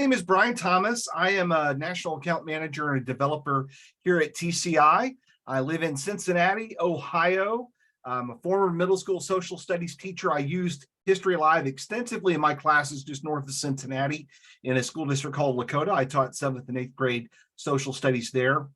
name is Brian Thomas. I am a national account manager and a developer here at TCI. I live in Cincinnati, Ohio. I'm a former middle school social studies teacher. I used History Live extensively in my classes just north of Cincinnati in a school district called Lakota. I taught 7th and 8th grade social studies there.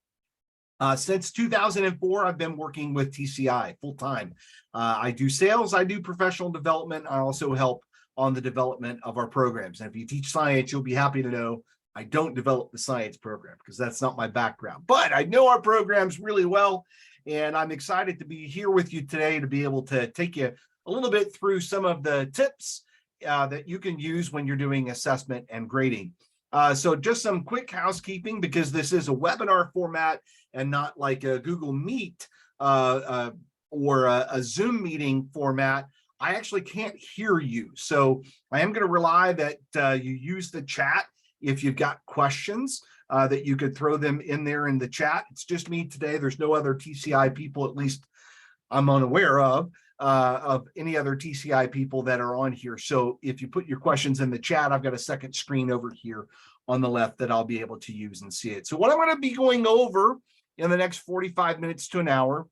Since 2004, I've been working with TCI full-time. I do sales, I do professional development. I also help on the development of our programs. And if you teach science, you'll be happy to know I don't develop the science program because that's not my background, but I know our programs really well. And I'm excited to be here with you today to be able to take you a little bit through some of the tips that you can use when you're doing assessment and grading. So just some quick housekeeping, because this is a webinar format and not like a Google Meet or a Zoom meeting format. I actually can't hear you. So I am going to rely that you use the chat if you've got questions that you could throw them in there in the chat. It's just me today. There's no other TCI people, at least I'm unaware of any other TCI people that are on here. So if you put your questions in the chat, I've got a second screen over here on the left that I'll be able to use and see it. So what I'm going to be going over in the next 45 minutes to an hour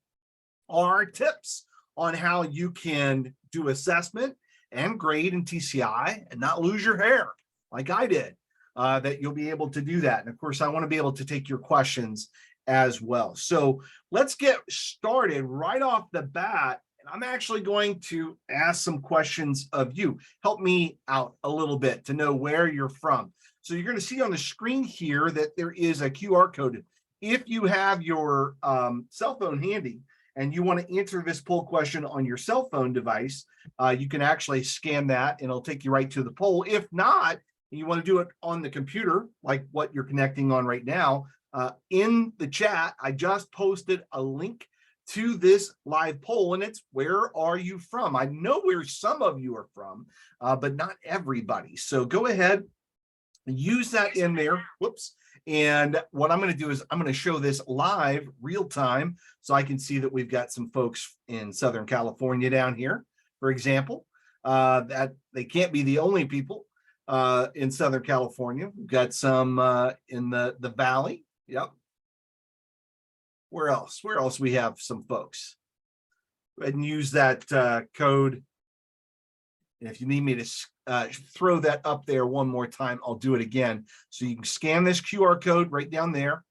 are tips on how you can do assessment and grade in TCI and not lose your hair like I did, that you'll be able to do that. And of course, I want to be able to take your questions as well. So let's get started right off the bat. And I'm actually going to ask some questions of you. Help me out a little bit to know where you're from. So you're going to see on the screen here that there is a QR code. If you have your cell phone handy, and you want to answer this poll question on your cell phone device, you can actually scan that and it'll take you right to the poll. If not, and you want to do it on the computer, like what you're connecting on right now, in the chat, I just posted a link to this live poll, and it's where are you from? I know where some of you are from, but not everybody. So go ahead and use that in there. Whoops. And what I'm going to do is I'm going to show this live real time so I can see that we've got some folks in Southern California down here, for example, that they can't be the only people in Southern California. We've got some in the Valley. Yep. Where else? Where else we have some folks? Go ahead and use that code. And if you need me to throw that up there one more time, I'll do it again. So you can scan this QR code right down there.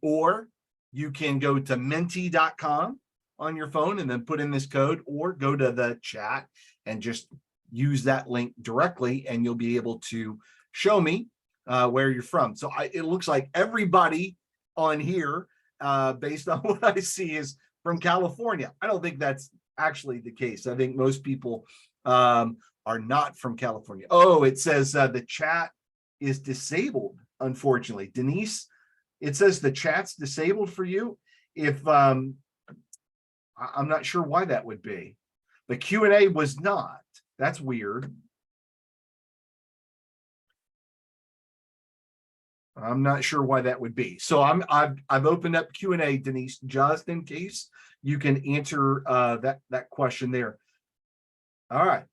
Or you can go to menti.com on your phone and then put in this code, or go to the chat and just use that link directly, and you'll be able to show me where you're from. So it looks like everybody on here, based on what I see, is from California. I don't think that's actually the case. I think most people are not from California. Oh, it says the chat is disabled, unfortunately. Denise, it says the chat's disabled for you. If I'm not sure why that would be. The Q&A was not. That's weird. I'm not sure why that would be. So I've opened up Q&A, Denise, just in case you can answer that question there. All right.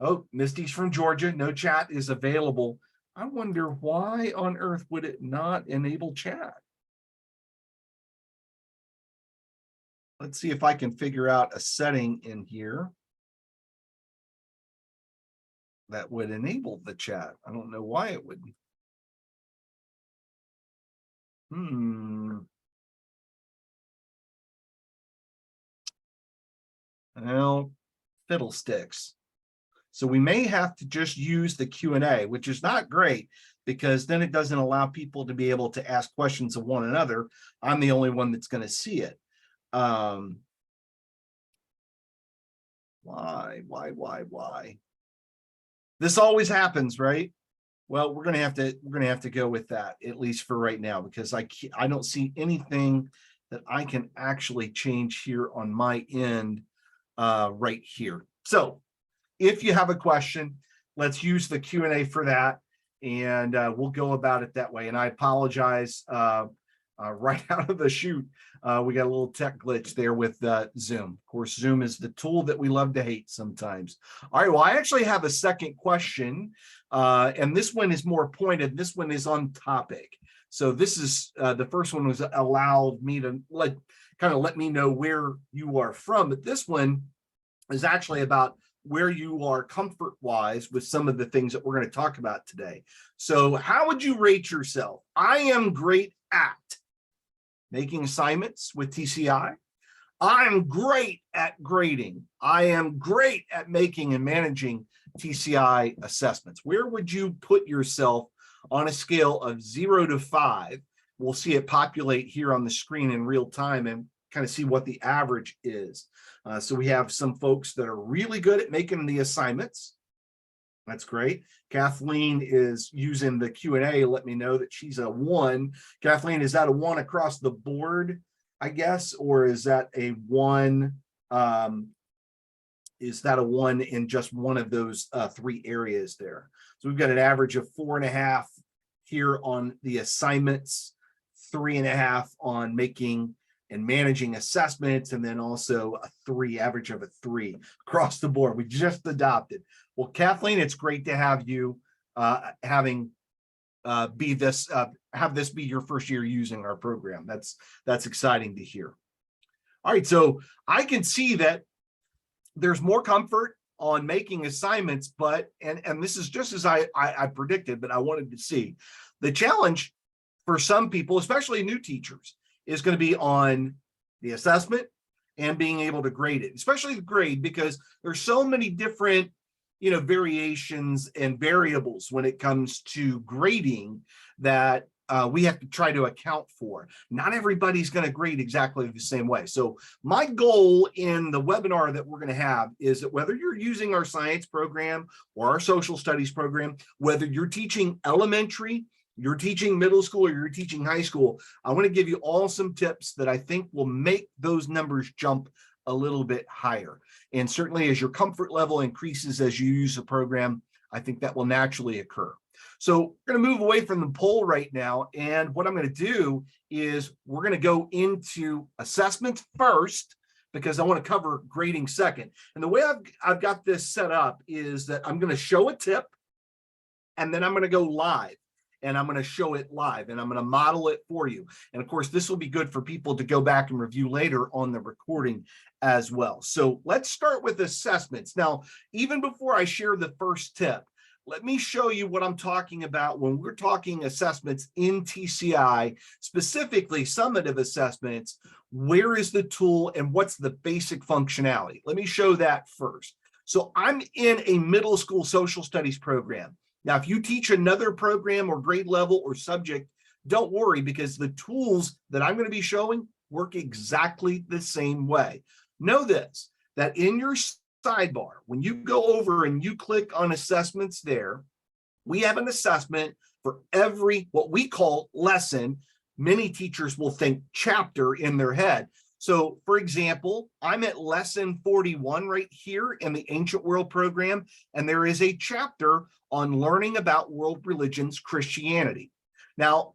Oh, Misty's from Georgia. No chat is available. I wonder why on earth would it not enable chat? Let's see if I can figure out a setting in here that would enable the chat. I don't know why it wouldn't. Well, fiddlesticks. So we may have to just use the Q&A, which is not great, because then it doesn't allow people to be able to ask questions of one another. I'm the only one that's going to see it. Why? This always happens, right? Well, we're gonna have to go with that, at least for right now, because I don't see anything that I can actually change here on my end right here. So if you have a question, let's use the Q&A for that, and we'll go about it that way. And I apologize right out of the chute. We got a little tech glitch there with Zoom. Of course, Zoom is the tool that we love to hate sometimes. All right, well, I actually have a second question, and this one is more pointed. This one is on topic. So this is the first one was allowed me to let me know where you are from, but this one is actually about where you are comfort-wise with some of the things that we're going to talk about today. So how would you rate yourself? I am great at making assignments with TCI. I'm great at grading. I am great at making and managing TCI assessments. Where would you put yourself on a scale of 0 to 5? We'll see it populate here on the screen in real time and kind of see what the average is. So we have some folks that are really good at making the assignments. That's great. Kathleen is using the Q&A. Let me know that she's a 1. Kathleen, is that a 1 across the board, I guess, or is that a 1? Is that a 1 in just one of those 3 areas there? So we've got an average of 4.5 here on the assignments, 3.5 on making and managing assessments, and then also a 3, average of a 3 across the board. We just adopted. Well, Kathleen, it's great to have you have this be your first year using our program. That's exciting to hear. All right, so I can see that there's more comfort on making assignments, but and this is just as I predicted, but I wanted to see the challenge for some people, especially new teachers, is going to be on the assessment and being able to grade it, especially the grade, because there's so many different, variations and variables when it comes to grading that we have to try to account for. Not everybody's going to grade exactly the same way. So my goal in the webinar that we're going to have is that whether you're using our science program or our social studies program, whether you're teaching elementary, you're teaching middle school, or you're teaching high school, I want to give you all some tips that I think will make those numbers jump a little bit higher. And certainly as your comfort level increases as you use the program, I think that will naturally occur. So we're going to move away from the poll right now. And what I'm going to do is we're going to go into assessments first, because I want to cover grading second. And the way I've got this set up is that I'm going to show a tip, and then I'm going to go live. And I'm going to show it live, and I'm going to model it for you. And of course, this will be good for people to go back and review later on the recording as well. So let's start with assessments. Now, even before I share the first tip, let me show you what I'm talking about when we're talking assessments in TCI, specifically summative assessments. Where is the tool and what's the basic functionality? Let me show that first. So I'm in a middle school social studies program. Now, if you teach another program or grade level or subject, don't worry, because the tools that I'm going to be showing work exactly the same way. Know this, that in your sidebar, when you go over and you click on assessments there, we have an assessment for every, what we call lesson. Many teachers will think chapter in their head. So for example, I'm at lesson 41 right here in the Ancient World program, and there is a chapter on learning about world religions, Christianity. Now,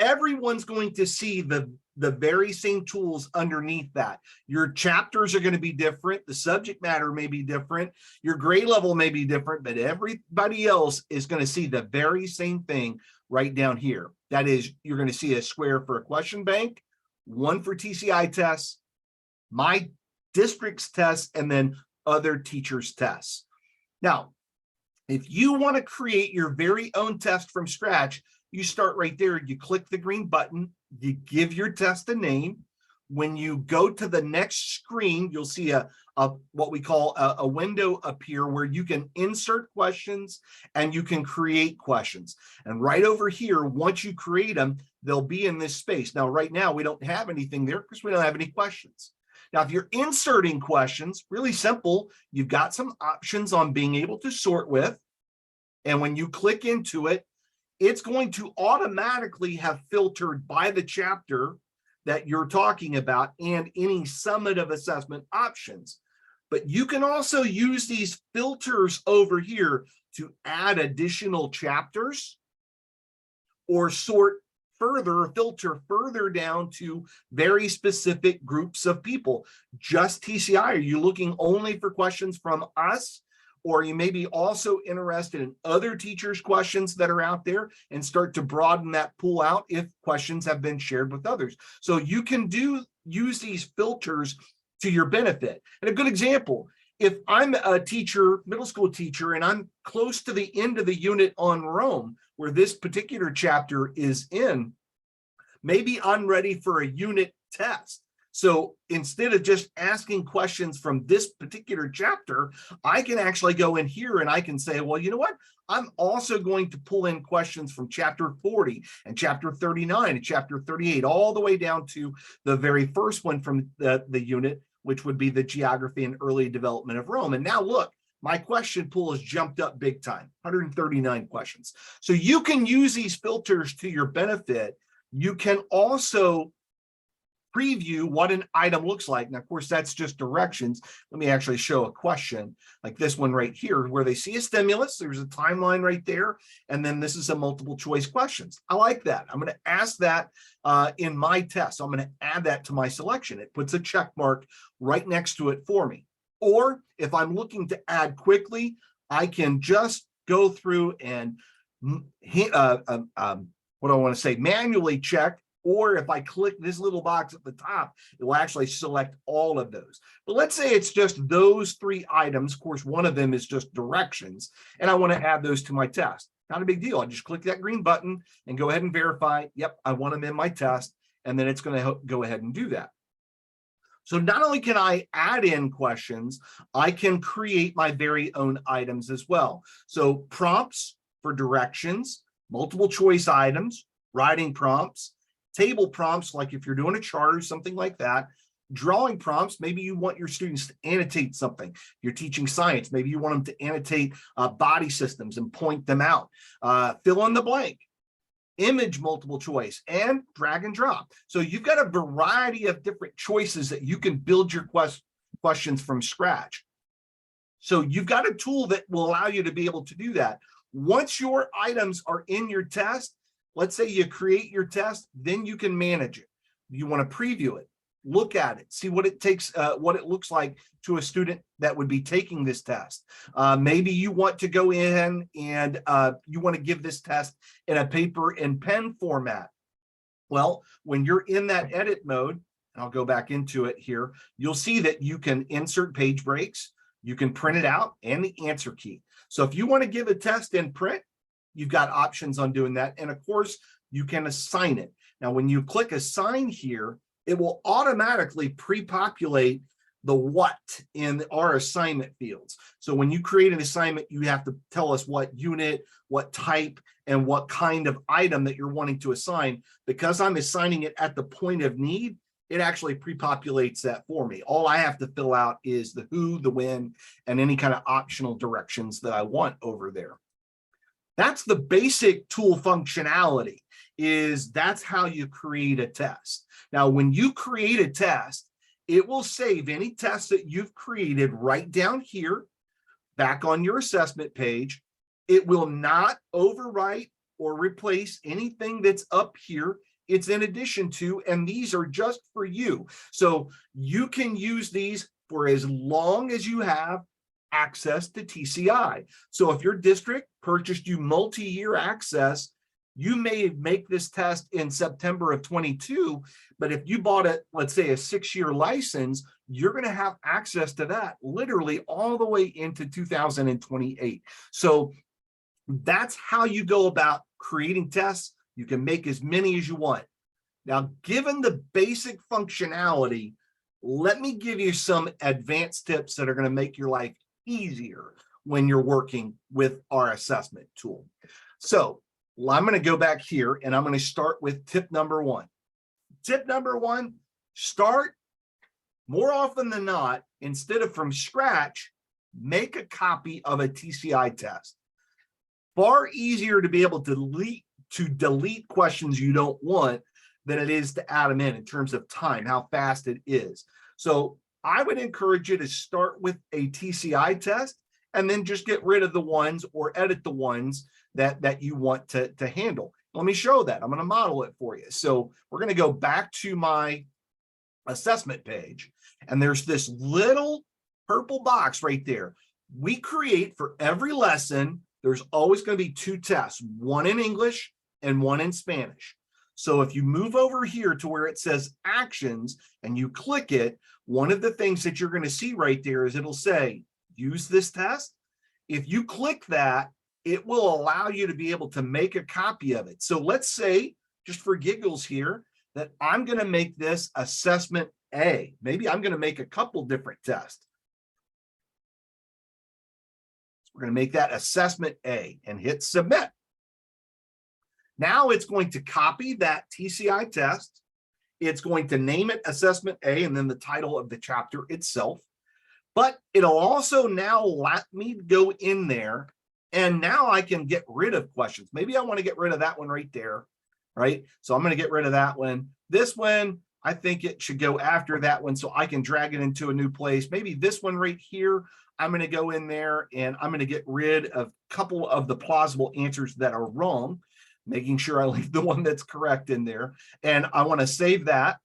everyone's going to see the very same tools underneath that. Your chapters are going to be different. The subject matter may be different. Your grade level may be different, but everybody else is going to see the very same thing right down here. That is, you're going to see a square for a question bank, one for TCI tests, my district's tests, and then other teachers' tests. Now, if you want to create your very own test from scratch, you start right there. You click the green button, you give your test a name. When you go to the next screen, you'll see a what we call a window appear where you can insert questions and you can create questions. And right over here, once you create them, they'll be in this space. Now, right now, we don't have anything there because we don't have any questions. Now, if you're inserting questions, really simple, you've got some options on being able to sort with. And when you click into it, it's going to automatically have filtered by the chapter that you're talking about and any summative assessment options. But you can also use these filters over here to add additional chapters or sort further or filter further down to very specific groups of people. Just TCI, are you looking only for questions from us? Or you may be also interested in other teachers' questions that are out there and start to broaden that pool out if questions have been shared with others. So you can use these filters to your benefit. And a good example, if I'm a teacher, middle school teacher, and I'm close to the end of the unit on Rome, where this particular chapter is in, maybe I'm ready for a unit test. So instead of just asking questions from this particular chapter, I can actually go in here and I can say, well, you know what? I'm also going to pull in questions from chapter 40 and chapter 39 and chapter 38, all the way down to the very first one from the unit, which would be the geography and early development of Rome. And now look, my question pool has jumped up big time, 139 questions. So you can use these filters to your benefit. You can also preview what an item looks like. Now, of course, that's just directions. Let me actually show a question like this one right here, where they see a stimulus. There's a timeline right there. And then this is a multiple choice questions. I like that. I'm going to ask that in my test. So I'm going to add that to my selection. It puts a check mark right next to it for me. Or if I'm looking to add quickly, I can just go through and manually check. Or if I click this little box at the top, it will actually select all of those. But let's say it's just those 3 items. Of course, one of them is just directions, and I want to add those to my test. Not a big deal. I just click that green button and go ahead and verify, yep, I want them in my test, and then it's going to go ahead and do that. So not only can I add in questions, I can create my very own items as well. So prompts for directions, multiple choice items, writing prompts, table prompts, like if you're doing a chart or something like that, drawing prompts, maybe you want your students to annotate something. You're teaching science, maybe you want them to annotate body systems and point them out. Fill in the blank, image multiple choice, and drag and drop. So you've got a variety of different choices that you can build your questions from scratch. So you've got a tool that will allow you to be able to do that. Once your items are in your test, let's say you create your test, then you can manage it. You want to preview it, look at it, see what it takes, what it looks like to a student that would be taking this test. Maybe you want to go in and you want to give this test in a paper and pen format. Well, when you're in that edit mode, and I'll go back into it here, you'll see that you can insert page breaks, you can print it out, and the answer key. So if you want to give a test in print, you've got options on doing that. And of course, you can assign it. Now, when you click assign here, it will automatically pre-populate the what in our assignment fields. So when you create an assignment, you have to tell us what unit, what type, and what kind of item that you're wanting to assign. Because I'm assigning it at the point of need, it actually pre-populates that for me. All I have to fill out is the who, the when, and any kind of optional directions that I want over there. That's the basic tool functionality, that's how you create a test. Now, when you create a test, it will save any tests that you've created right down here, back on your assessment page. It will not overwrite or replace anything that's up here. It's in addition to, and these are just for you. So you can use these for as long as you have access to TCI. So if your district purchased you multi-year access, you may make this test in September of 22, but if you bought it, let's say a 6-year license, you're going to have access to that literally all the way into 2028. So that's how you go about creating tests. You can make as many as you want. Now, given the basic functionality, let me give you some advanced tips that are going to make your life easier when you're working with our assessment tool. So I'm going to go back here and I'm going to start with tip number 1. Tip number 1, start more often than not, instead of from scratch, make a copy of a TCI test. Far easier to be able to delete questions you don't want than it is to add them in terms of time, how fast it is. So I would encourage you to start with a TCI test and then just get rid of the ones or edit the ones that you want to handle. Let me show that. I'm going to model it for you. So we're going to go back to my assessment page, and there's this little purple box right there. We create for every lesson, there's always going to be 2 tests, one in English and one in Spanish. So if you move over here to where it says actions and you click it, one of the things that you're going to see right there is it'll say, use this test. If you click that, it will allow you to be able to make a copy of it. So let's say, just for giggles here, that I'm going to make this assessment A. Maybe I'm going to make a couple different tests. So we're going to make that assessment A and hit submit. Now it's going to copy that TCI test. It's going to name it assessment A and then the title of the chapter itself. But it'll also now let me go in there, and now I can get rid of questions. Maybe I want to get rid of that one right there, right? So I'm going to get rid of that one. This one, I think it should go after that one so I can drag it into a new place. Maybe this one right here, I'm going to go in there and I'm going to get rid of a couple of the plausible answers that are wrong, making sure I leave the one that's correct in there. And I want to save that.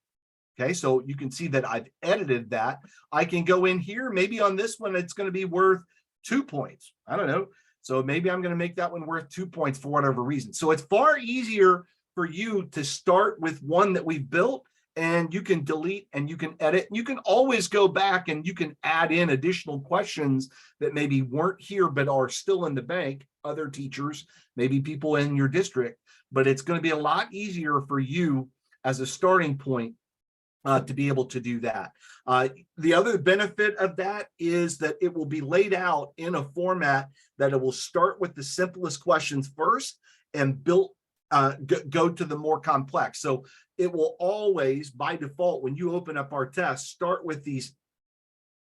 Okay, so you can see that I've edited that. I can go in here. Maybe on this one, it's going to be worth 2 points. I don't know. So maybe I'm going to make that one worth 2 points for whatever reason. So it's far easier for you to start with one that we've built, and you can delete and you can edit. You can always go back and you can add in additional questions that maybe weren't here but are still in the bank, other teachers, maybe people in your district. But it's going to be a lot easier for you as a starting point to be able to do that. The other benefit of that is that it will be laid out in a format that it will start with the simplest questions first and go to the more complex. So it will always, by default, when you open up our test, start with these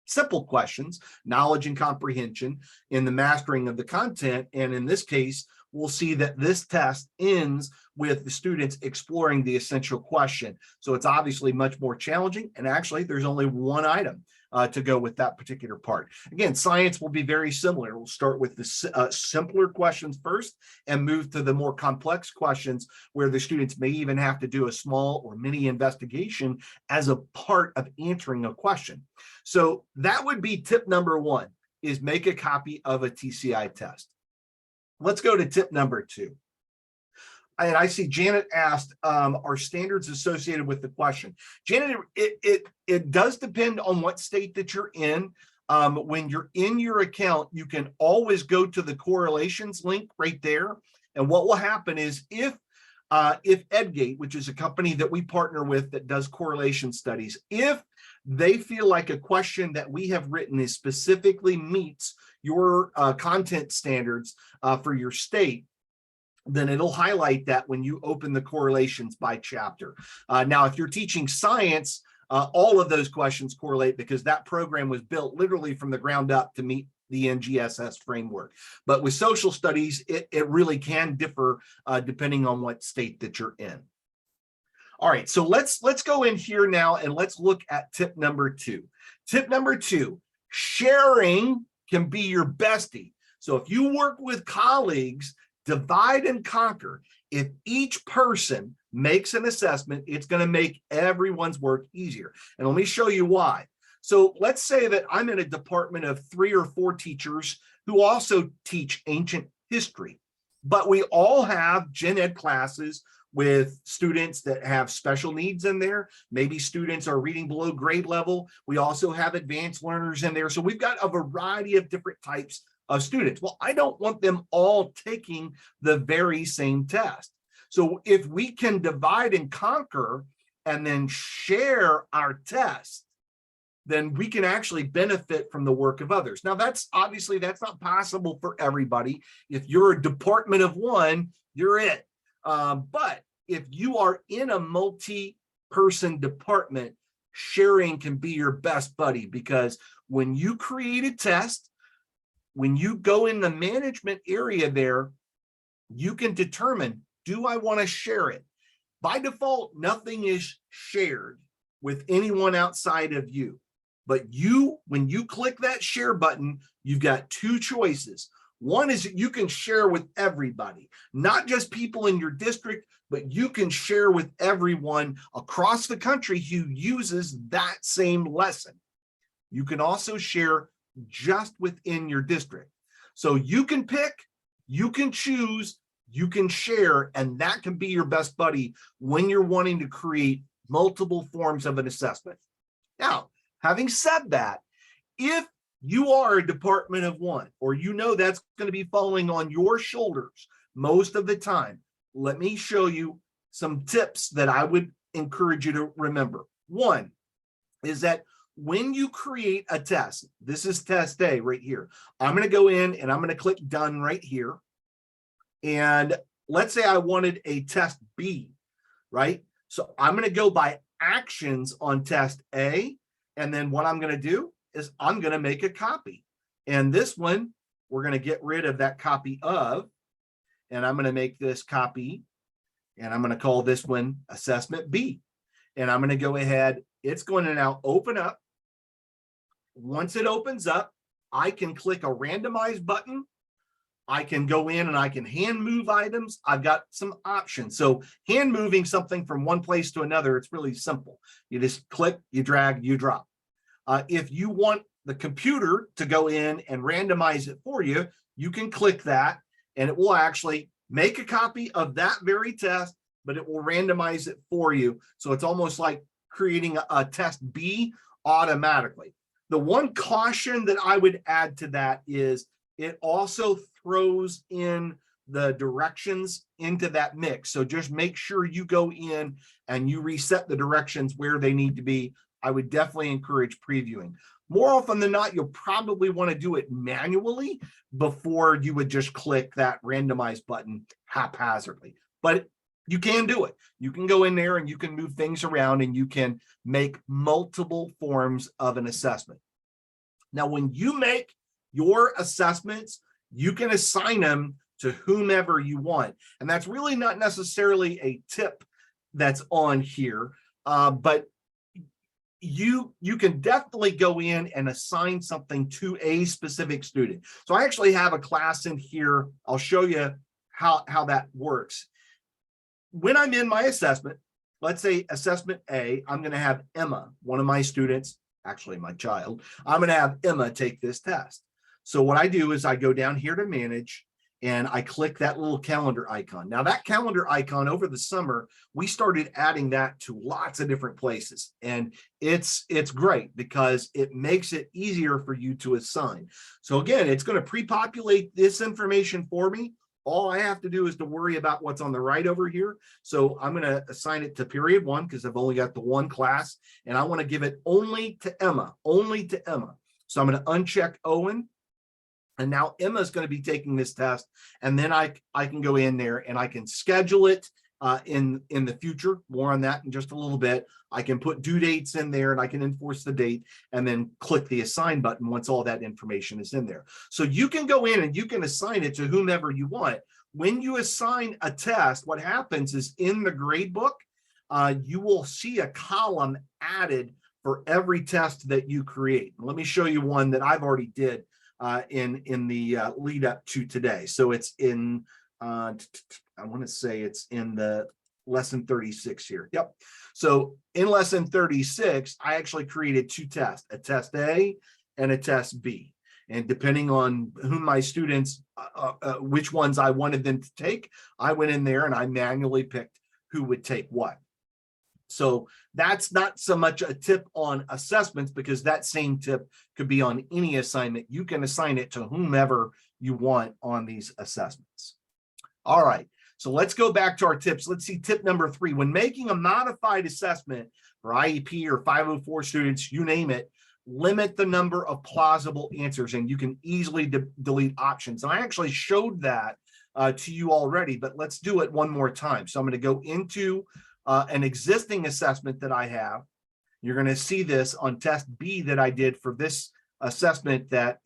simple questions, knowledge and comprehension in the mastering of the content. And in this case, we'll see that this test ends with the students exploring the essential question. So it's obviously much more challenging. And actually, there's only one item to go with that particular part. Again, science will be very similar. We'll start with the simpler questions first and move to the more complex questions where the students may even have to do a small or mini investigation as a part of answering a question. So that would be tip number 1, is make a copy of a TCI test. Let's go to tip number 2. And I see Janet asked, are standards associated with the question? Janet, it does depend on what state that you're in. When you're in your account, you can always go to the correlations link right there. And what will happen is if Edgate, which is a company that we partner with that does correlation studies, if they feel like a question that we have written is specifically meets your content standards for your state, then it'll highlight that when you open the correlations by chapter. Now, if you're teaching science, all of those questions correlate because that program was built literally from the ground up to meet the NGSS framework. But with social studies, it really can differ depending on what state that you're in. All right, so let's go in here now and let's look at tip number 2. Tip number 2, sharing can be your bestie. So if you work with colleagues, divide and conquer. If each person makes an assessment, it's going to make everyone's work easier. And let me show you why. So let's say that I'm in a department of 3 or 4 teachers who also teach ancient history, but we all have gen ed classes with students that have special needs in there. Maybe students are reading below grade level. We also have advanced learners in there. So we've got a variety of different types of students. Well, I don't want them all taking the very same test. So if we can divide and conquer and then share our test, then we can actually benefit from the work of others. Now, that's not possible for everybody. If you're a department of 1, you're it. But if you are in a multi-person department, sharing can be your best buddy, because when you create a test, when you go in the management area there, you can determine, do I want to share it? By default, nothing is shared with anyone outside of you. But when you click that share button, you've got 2 choices. One is that you can share with everybody, not just people in your district, but you can share with everyone across the country who uses that same lesson. You can also share just within your district. So you can pick, you can choose, you can share, and that can be your best buddy when you're wanting to create multiple forms of an assessment. Now, having said that, if you are a department of one, or you know that's going to be falling on your shoulders most of the time, let me show you some tips that I would encourage you to remember. One is that when you create a test, this is test A right here. I'm going to go in and I'm going to click done right here. And let's say I wanted a test B, right? So I'm going to go by actions on test A. And then what I'm going to do is I'm going to make a copy. And this one, we're going to get rid of that copy of, and I'm going to make this copy, and I'm going to call this one assessment B. And I'm going to go ahead. It's going to now open up. Once it opens up, I can click a randomize button. I can go in and I can hand move items. I've got some options. So hand moving something from one place to another, it's really simple. You just click, you drag, you drop. If you want the computer to go in and randomize it for you, you can click that and it will actually make a copy of that very test, but it will randomize it for you. So it's almost like creating a test B automatically. The one caution that I would add to that is it also throws in the directions into that mix. So just make sure you go in and you reset the directions where they need to be. I would definitely encourage previewing. More often than not, you'll probably want to do it manually before you would just click that randomize button haphazardly. But you can do it. You can go in there and you can move things around and you can make multiple forms of an assessment. Now, when you make your assessments, you can assign them to whomever you want. And that's really not necessarily a tip that's on here, but you can definitely go in and assign something to a specific student. So I actually have a class in here. I'll show you how that works. When I'm in my assessment, let's say assessment A, I'm going to have Emma, one of my students, actually my child, I'm going to have Emma take this test. So what I do is I go down here to manage and I click that little calendar icon. Now that calendar icon over the summer, we started adding that to lots of different places. And it's great because it makes it easier for you to assign. So again, it's going to pre-populate this information for me. All I have to do is to worry about what's on the right over here. So I'm going to assign it to period 1 because I've only got the one class and I want to give it only to Emma, only to Emma. So I'm going to uncheck Owen. And now Emma is going to be taking this test. And then I can go in there and I can schedule it in the future. More on that in just a little bit. I can put due dates in there and I can enforce the date and then click the assign button once all that information is in there. So you can go in and you can assign it to whomever you want. When you assign a test, what happens is in the grade book, you will see a column added for every test that you create. Let me show you one that I've already did in the lead up to today. So it's in, I want to say it's in the lesson 36 here. Yep. So in lesson 36, I actually created 2 tests, a test A and a test B. And depending on whom my students, which ones I wanted them to take, I went in there and I manually picked who would take what. So that's not so much a tip on assessments because that same tip could be on any assignment. You can assign it to whomever you want on these assessments. All right, so let's go back to our tips. Let's see tip number 3. When making a modified assessment for IEP or 504 students, you name it, limit the number of plausible answers and you can easily delete options. And I actually showed that to you already, but let's do it one more time. So I'm going to go into an existing assessment that I have. You're going to see this on test B that I did for this assessment that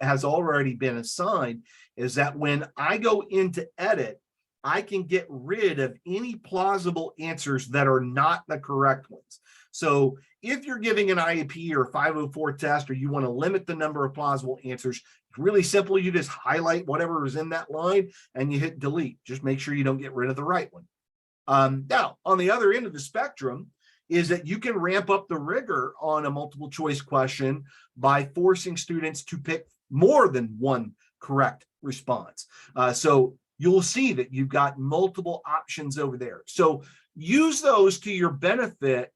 has already been assigned, is that when I go into edit, I can get rid of any plausible answers that are not the correct ones. So if you're giving an IEP or 504 test, or you want to limit the number of plausible answers, It's really simple. You just highlight whatever is in that line and you hit delete. Just make sure you don't get rid of the right one. Now, on the other end of the spectrum is that you can ramp up the rigor on a multiple choice question by forcing students to pick more than one correct response. So you'll see that you've got multiple options over there. So use those to your benefit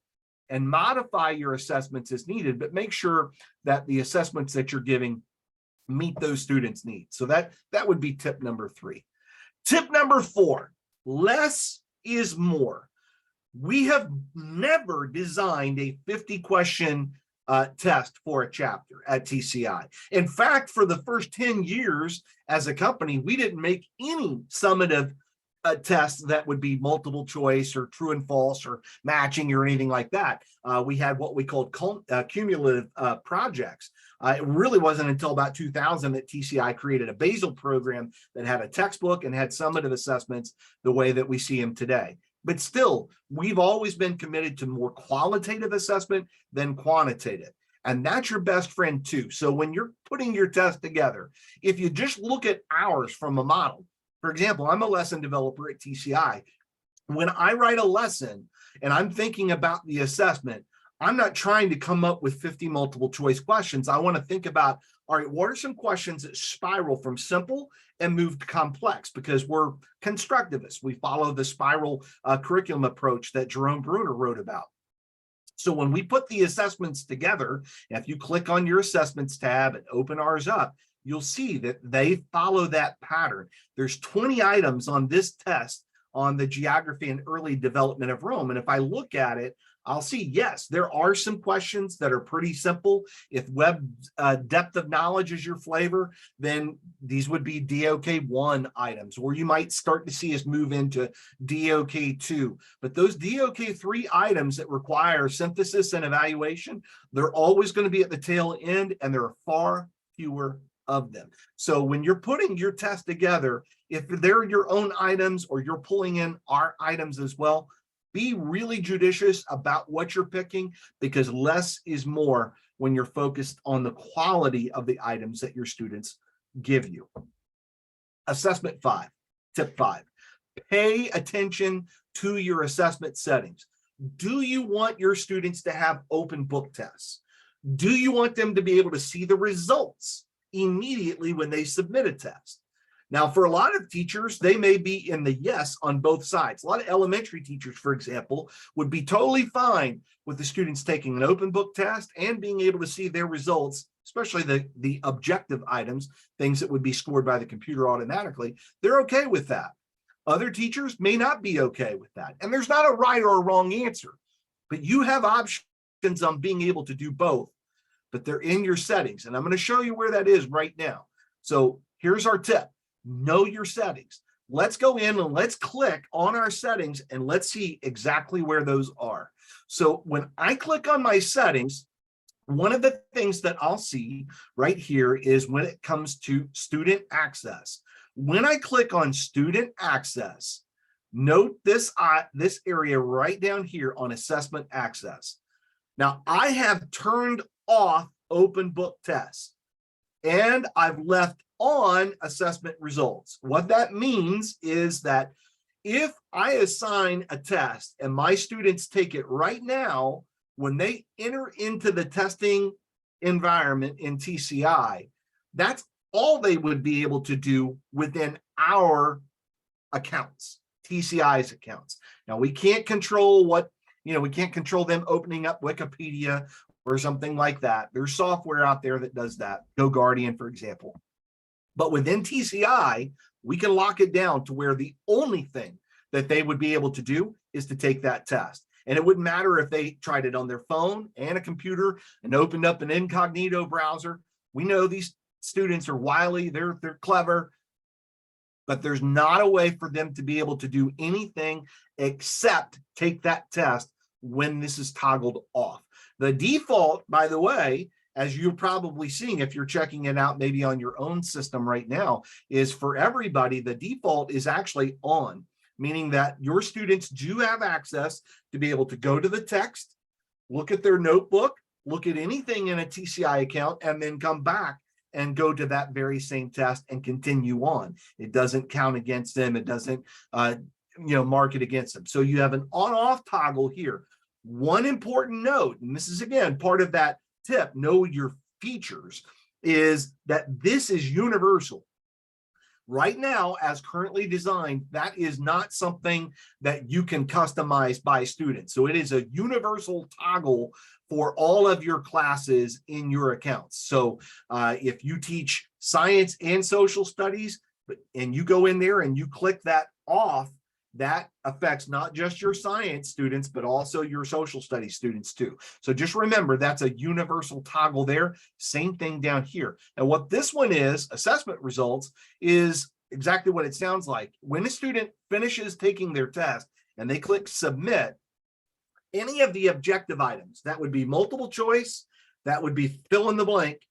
and modify your assessments as needed, but make sure that the assessments that you're giving meet those students' needs. So that would be tip number 3. Tip number 4, less is more. We have never designed a 50 question test for a chapter at TCI. In fact, for the first 10 years as a company, we didn't make any summative tests that would be multiple choice or true and false or matching or anything like that. We had what we called cumulative projects. It really wasn't until about 2000 that TCI created a basal program that had a textbook and had summative assessments the way that we see them today. But still, we've always been committed to more qualitative assessment than quantitative. And that's your best friend too. So when you're putting your test together, if you just look at ours from a model, for example, I'm a lesson developer at TCI. When I write a lesson and I'm thinking about the assessment, I'm not trying to come up with 50 multiple choice questions. I want to think about, all right, what are some questions that spiral from simple and move to complex? Because we're constructivists. We follow the spiral curriculum approach that Jerome Bruner wrote about. So when we put the assessments together, if you click on your assessments tab and open ours up, you'll see that they follow that pattern. There's 20 items on this test on the geography and early development of Rome. And if I look at it, I'll see, yes, there are some questions that are pretty simple. If web depth of knowledge is your flavor, then these would be DOK 1 items, or you might start to see us move into DOK 2. But those DOK 3 items that require synthesis and evaluation, they're always going to be at the tail end, and there are far fewer of them. So when you're putting your test together, if they're your own items or you're pulling in our items as well, be really judicious about what you're picking, because less is more when you're focused on the quality of the items that your students give you. Assessment 5, tip 5, pay attention to your assessment settings. Do you want your students to have open book tests? Do you want them to be able to see the results immediately when they submit a test? Now, for a lot of teachers, they may be in the yes on both sides. A lot of elementary teachers, for example, would be totally fine with the students taking an open book test and being able to see their results, especially the objective items, things that would be scored by the computer automatically. They're okay with that. Other teachers may not be okay with that. And there's not a right or a wrong answer, but you have options on being able to do both, but they're in your settings. And I'm going to show you where that is right now. So here's our tip. Know your settings. Let's go in and let's click on our settings and let's see exactly where those are. So when I click on my settings, one of the things that I'll see right here is when it comes to student access. When I click on student access, note this area right down here on assessment access. Now I have turned off open book tests and I've left on assessment results. What that means is that if I assign a test and my students take it right now, when they enter into the testing environment in TCI, that's all they would be able to do within our accounts, TCI's accounts. Now we can't control we can't control them opening up Wikipedia or something like that. There's software out there that does that, GoGuardian, for example. But within TCI, we can lock it down to where the only thing that they would be able to do is to take that test. And it wouldn't matter if they tried it on their phone and a computer and opened up an incognito browser. We know these students are wily, they're clever, but there's not a way for them to be able to do anything except take that test when this is toggled off. The default, by the way, as you're probably seeing if you're checking it out maybe on your own system right now, is for everybody, the default is actually on, meaning that your students do have access to be able to go to the text, look at their notebook, look at anything in a TCI account, and then come back and go to that very same test and continue on. It doesn't count against them. It doesn't, mark it against them. So you have an on-off toggle here. One important note, and this is again part of that tip, know your features, is that this is universal. Right now, as currently designed, that is not something that you can customize by student. So it is a universal toggle for all of your classes in your accounts. So if you teach science and social studies, and you go in there and you click that off, that affects not just your science students, but also your social studies students too. So just remember, that's a universal toggle there. Same thing down here. And what this one is, assessment results, is exactly what it sounds like. When a student finishes taking their test and they click submit, any of the objective items, that would be multiple choice, that would be fill in the blank,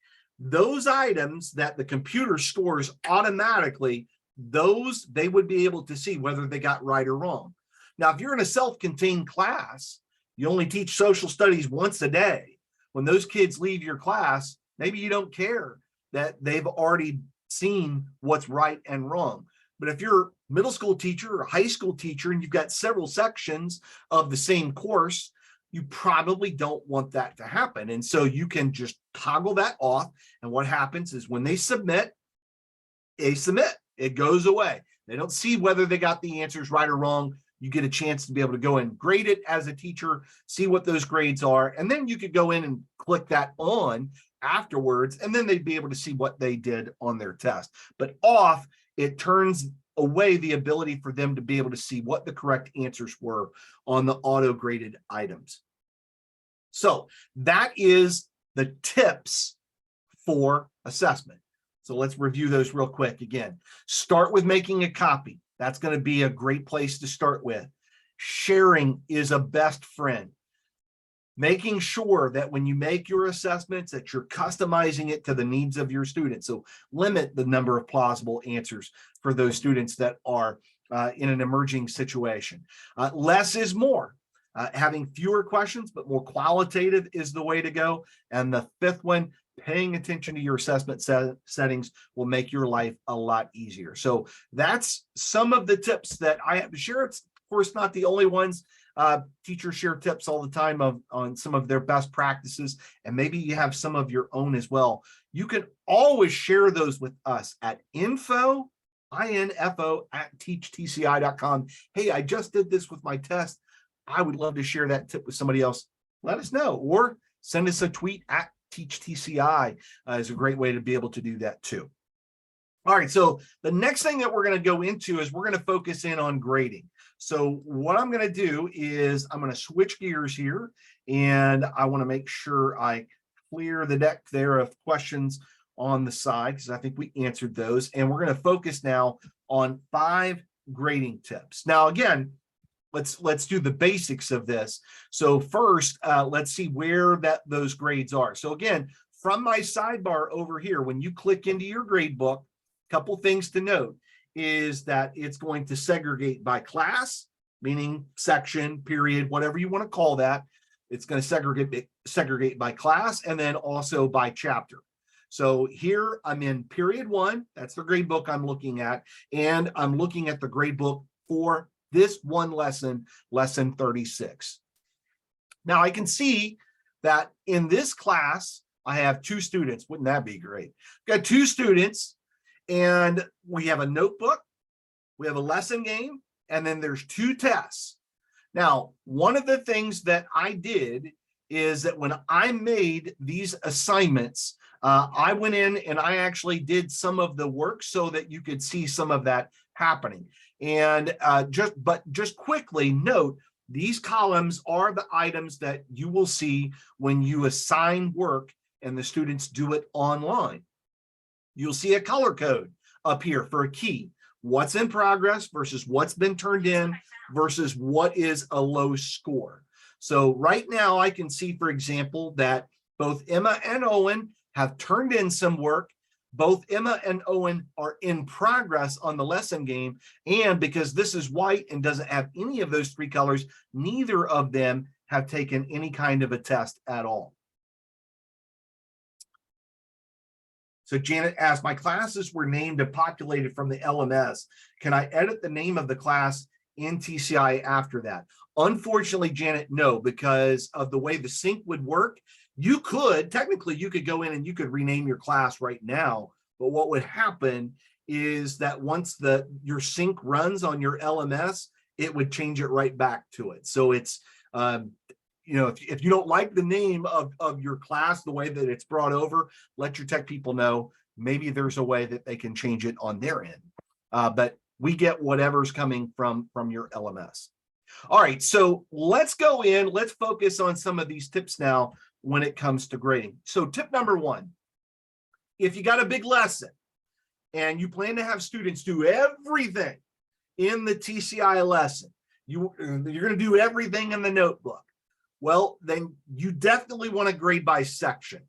those items that the computer scores automatically, those they would be able to see whether they got right or wrong. Now, if you're in a self-contained class, you only teach social studies once a day. When those kids leave your class, maybe you don't care that they've already seen what's right and wrong. But if you're a middle school teacher or a high school teacher and you've got several sections of the same course, you probably don't want that to happen. And so you can just toggle that off. And what happens is when they submit, it goes away. They don't see whether they got the answers right or wrong. You get a chance to be able to go and grade it as a teacher, see what those grades are, and then you could go in and click that on afterwards, and then they'd be able to see what they did on their test. But off, it turns away the ability for them to be able to see what the correct answers were on the auto-graded items. So that is the tips for assessment. So let's review those real quick again. Start with making a copy. That's going to be a great place to start with. Sharing is a best friend. Making sure that when you make your assessments that you're customizing it to the needs of your students. So limit the number of plausible answers for those students that are in an emerging situation. Less is more. Having fewer questions, but more qualitative is the way to go. And the fifth one, paying attention to your assessment settings will make your life a lot easier. So that's some of the tips that I have to share. It's, of course, not the only ones. Teachers share tips all the time on some of their best practices, and maybe you have some of your own as well. You can always share those with us at info at teachtci.com. Hey, I just did this with my test. I would love to share that tip with somebody else. Let us know, or send us a tweet at teachtci is a great way to be able to do that too. All right, so the next thing that we're going to go into is we're going to focus in on grading. So what I'm going to do is I'm going to switch gears here, and I want to make sure I clear the deck there of questions on the side, because I think we answered those. And we're going to focus now on 5 grading tips. Now, again, let's do the basics of this. So first, let's see where those grades are. So again, from my sidebar over here, when you click into your grade book, a couple things to note is that it's going to segregate by class, meaning section, period, whatever you want to call that. It's going to segregate by class, and then also by chapter. So here I'm in period 1. That's the grade book I'm looking at. And I'm looking at the grade book for this one lesson, lesson 36. Now I can see that in this class, I have 2 students. Wouldn't that be great? Got 2 students, and we have a notebook, we have a lesson game, and then there's 2 tests. Now, one of the things that I did is that when I made these assignments, I went in and I actually did some of the work so that you could see some of that happening. And just quickly note, these columns are the items that you will see when you assign work and the students do it online. You'll see a color code up here for a key. What's in progress versus what's been turned in versus what is a low score. So right now I can see, for example, that both Emma and Owen have turned in some work. Both Emma and Owen are in progress on the lesson game. And because this is white and doesn't have any of those 3 colors, neither of them have taken any kind of a test at all. So Janet asked, my classes were named and populated from the LMS. Can I edit the name of the class in TCI after that? Unfortunately, Janet, no, because of the way the sync would work. You could, technically, you could go in and you could rename your class right now. But what would happen is that once your sync runs on your LMS, it would change it right back to it. So it's, if you don't like the name of your class, the way that it's brought over, let your tech people know. Maybe there's a way that they can change it on their end. But we get whatever's coming from your LMS. All right, so let's go in. Let's focus on some of these tips now when it comes to grading. So tip number one, if you got a big lesson and you plan to have students do everything in the TCI lesson, you're going to do everything in the notebook. Well, then you definitely want to grade by section.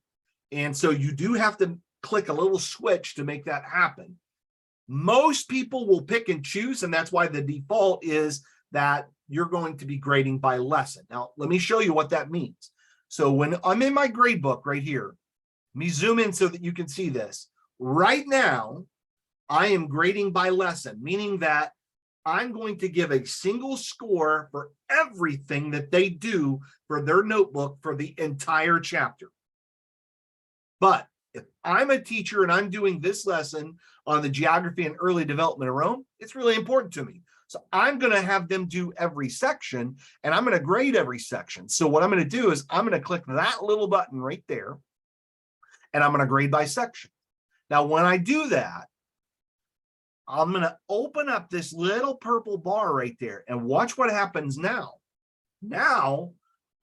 And so you do have to click a little switch to make that happen. Most people will pick and choose, and that's why the default is that you're going to be grading by lesson. Now, let me show you what that means. So when I'm in my grade book right here, let me zoom in so that you can see this. Right now, I am grading by lesson, meaning that I'm going to give a single score for everything that they do for their notebook for the entire chapter. But if I'm a teacher and I'm doing this lesson on the geography and early development of Rome, it's really important to me. So I'm going to have them do every section and I'm going to grade every section. So what I'm going to do is I'm going to click that little button right there and I'm going to grade by section. Now, when I do that, I'm going to open up this little purple bar right there and watch what happens now. Now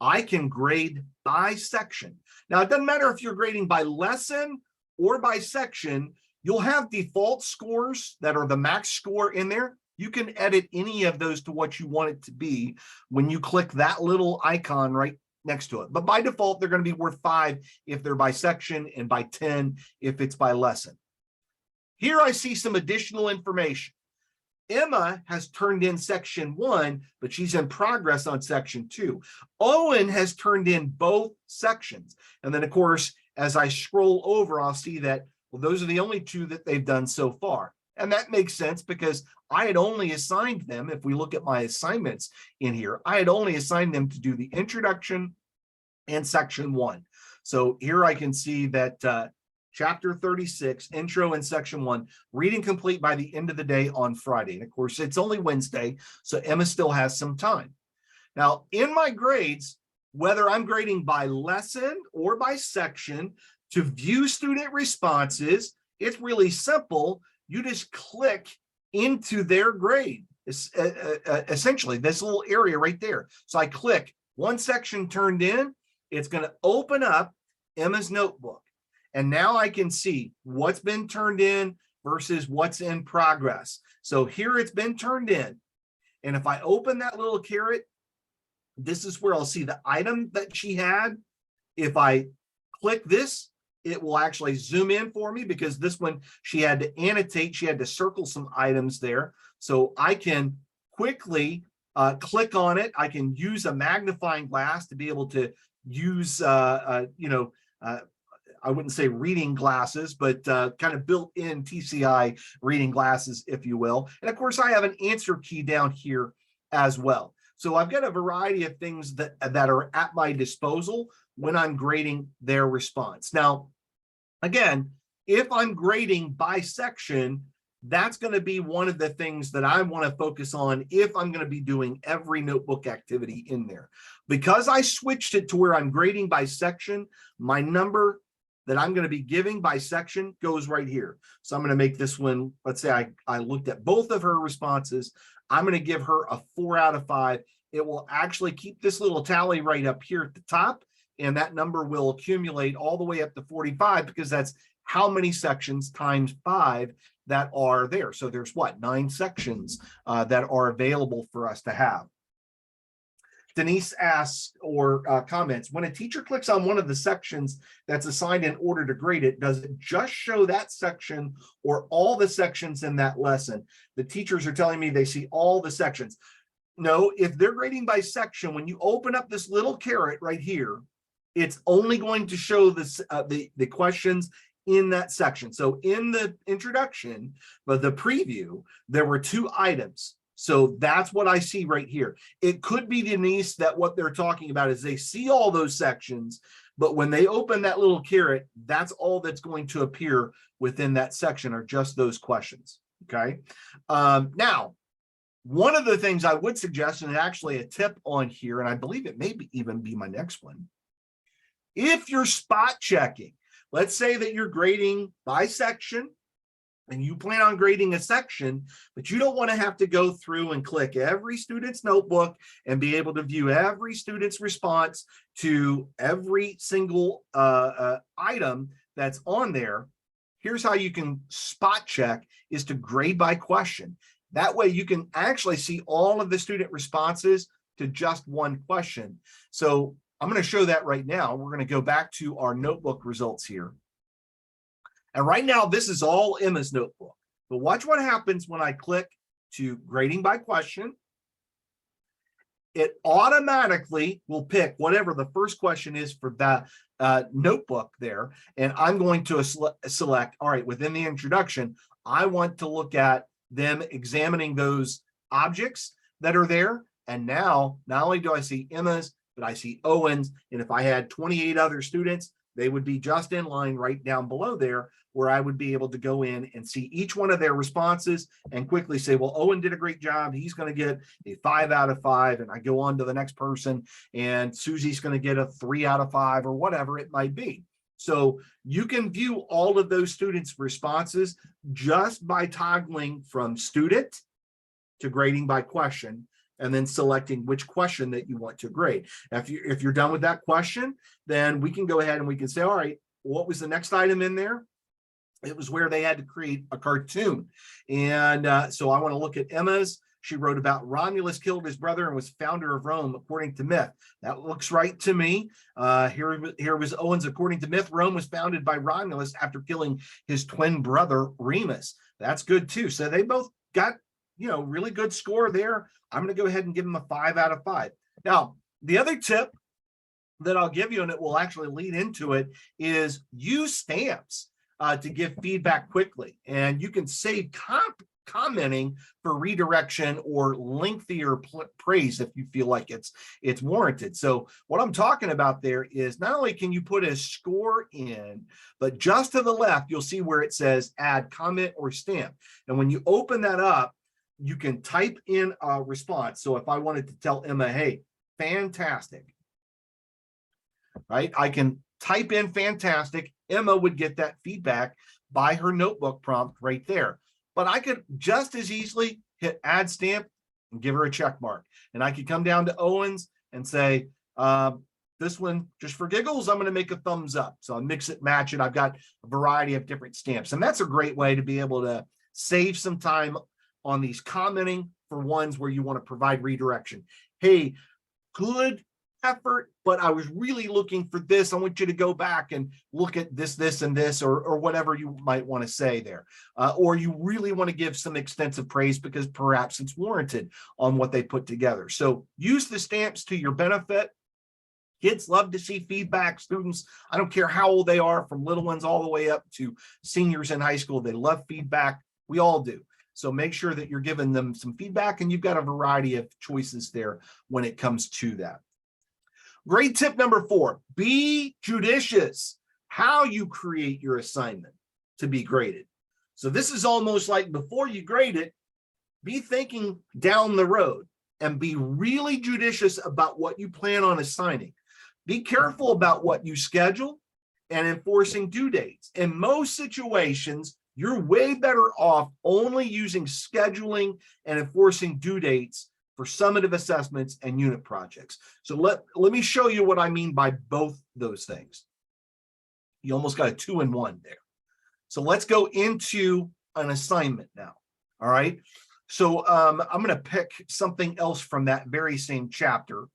I can grade by section. Now, it doesn't matter if you're grading by lesson or by section, you'll have default scores that are the max score in there. You can edit any of those to what you want it to be when you click that little icon right next to it. But by default, they're going to be worth 5 if they're by section and by 10 if it's by lesson. Here I see some additional information. Emma has turned in section 1, but she's in progress on section 2. Owen has turned in both sections. And then, of course, as I scroll over, I'll see that, well, those are the only 2 that they've done so far. And that makes sense because I had only assigned them, if we look at my assignments in here, I had only assigned them to do the introduction and section 1. So here I can see that Chapter 36, intro and section 1, reading complete by the end of the day on Friday. And of course, it's only Wednesday, so Emma still has some time. Now, in my grades, whether I'm grading by lesson or by section, to view student responses, it's really simple. You just click into their grade, essentially, this little area right there. So I click one section turned in, it's going to open up Emma's notebook. And now I can see what's been turned in versus what's in progress. So here it's been turned in. And if I open that little caret, this is where I'll see the item that she had. If I click this, it will actually zoom in for me because this one she had to annotate. She had to circle some items there. So I can quickly click on it. I can use a magnifying glass to be able to use, I wouldn't say reading glasses, but kind of built-in TCI reading glasses, if you will. And of course, I have an answer key down here as well. So I've got a variety of things that are at my disposal when I'm grading their response. Now, again, if I'm grading by section, that's going to be one of the things that I want to focus on if I'm going to be doing every notebook activity in there. Because I switched it to where I'm grading by section, my number that I'm going to be giving by section goes right here. So I'm going to make this one, let's say I looked at both of her responses. I'm going to give her a 4 out of 5. It will actually keep this little tally right up here at the top, and that number will accumulate all the way up to 45 because that's how many sections times 5 that are there. So there's what, 9 sections that are available for us to have. Denise asks or comments, when a teacher clicks on one of the sections that's assigned in order to grade it, does it just show that section or all the sections in that lesson? The teachers are telling me they see all the sections. No, if they're grading by section, when you open up this little caret right here, it's only going to show this, the questions in that section. So in the introduction, but the preview, there were 2 items. So that's what I see right here. It could be, Denise, that what they're talking about is they see all those sections, but when they open that little caret, that's all that's going to appear within that section are just those questions. Okay. Now, one of the things I would suggest, and actually a tip on here, and I believe it may even be my next one. If you're spot checking, let's say that you're grading by section and you plan on grading a section, but you don't want to have to go through and click every student's notebook and be able to view every student's response to every single item that's on there. Here's how you can spot check, is to grade by question. That way you can actually see all of the student responses to just one question. So I'm going to show that right now. We're going to go back to our notebook results here. And right now, this is all Emma's notebook. But watch what happens when I click to grading by question. It automatically will pick whatever the first question is for that notebook there. And I'm going to select, all right, within the introduction, I want to look at them examining those objects that are there. And now, not only do I see Emma's, but I see Owen's. And if I had 28 other students, they would be just in line right down below there, where I would be able to go in and see each one of their responses and quickly say, well, Owen did a great job. He's going to get a 5 out of 5. And I go on to the next person, and Susie's going to get a 3 out of 5 or whatever it might be. So you can view all of those students' responses just by toggling from student to grading by question, and then selecting which question that you want to grade. Now, if you're done with that question, then we can go ahead and we can say, all right, what was the next item in there? It was where they had to create a cartoon. And so I want to look at Emma's. She wrote about Romulus killed his brother and was founder of Rome, according to myth. That looks right to me. Here was Owen's. According to myth, Rome was founded by Romulus after killing his twin brother, Remus. That's good too. So they both got, really good score there. I'm going to go ahead and give them a 5 out of 5. Now, the other tip that I'll give you, and it will actually lead into it, is use stamps to give feedback quickly. And you can save commenting for redirection or lengthier praise if you feel like it's warranted. So what I'm talking about there is not only can you put a score in, but just to the left, you'll see where it says add comment or stamp. And when you open that up, you can type in a response. So if I wanted to tell Emma, hey, fantastic, right? I can type in fantastic. Emma would get that feedback by her notebook prompt right there. But I could just as easily hit add stamp and give her a check mark. And I could come down to Owen's and say, this one, just for giggles, I'm going to make a thumbs up. So I mix it, match it. I've got a variety of different stamps. And that's a great way to be able to save some time on these commenting for ones where you want to provide redirection. Hey, good effort, but I was really looking for this. I want you to go back and look at this, this, and this, or whatever you might want to say there. Or you really want to give some extensive praise because perhaps it's warranted on what they put together. So use the stamps to your benefit. Kids love to see feedback. Students, I don't care how old they are, from little ones all the way up to seniors in high school, they love feedback. We all do. So make sure that you're giving them some feedback, and you've got a variety of choices there when it comes to that. Grade tip number 4, be judicious. How you create your assignment to be graded. So this is almost like before you grade it, be thinking down the road and be really judicious about what you plan on assigning. Be careful about what you schedule and enforcing due dates. In most situations, you're way better off only using scheduling and enforcing due dates for summative assessments and unit projects. So let me show you what I mean by both those things. You almost got a 2-in-1 there. So let's go into an assignment now. All right. So I'm going to pick something else from that very same chapter.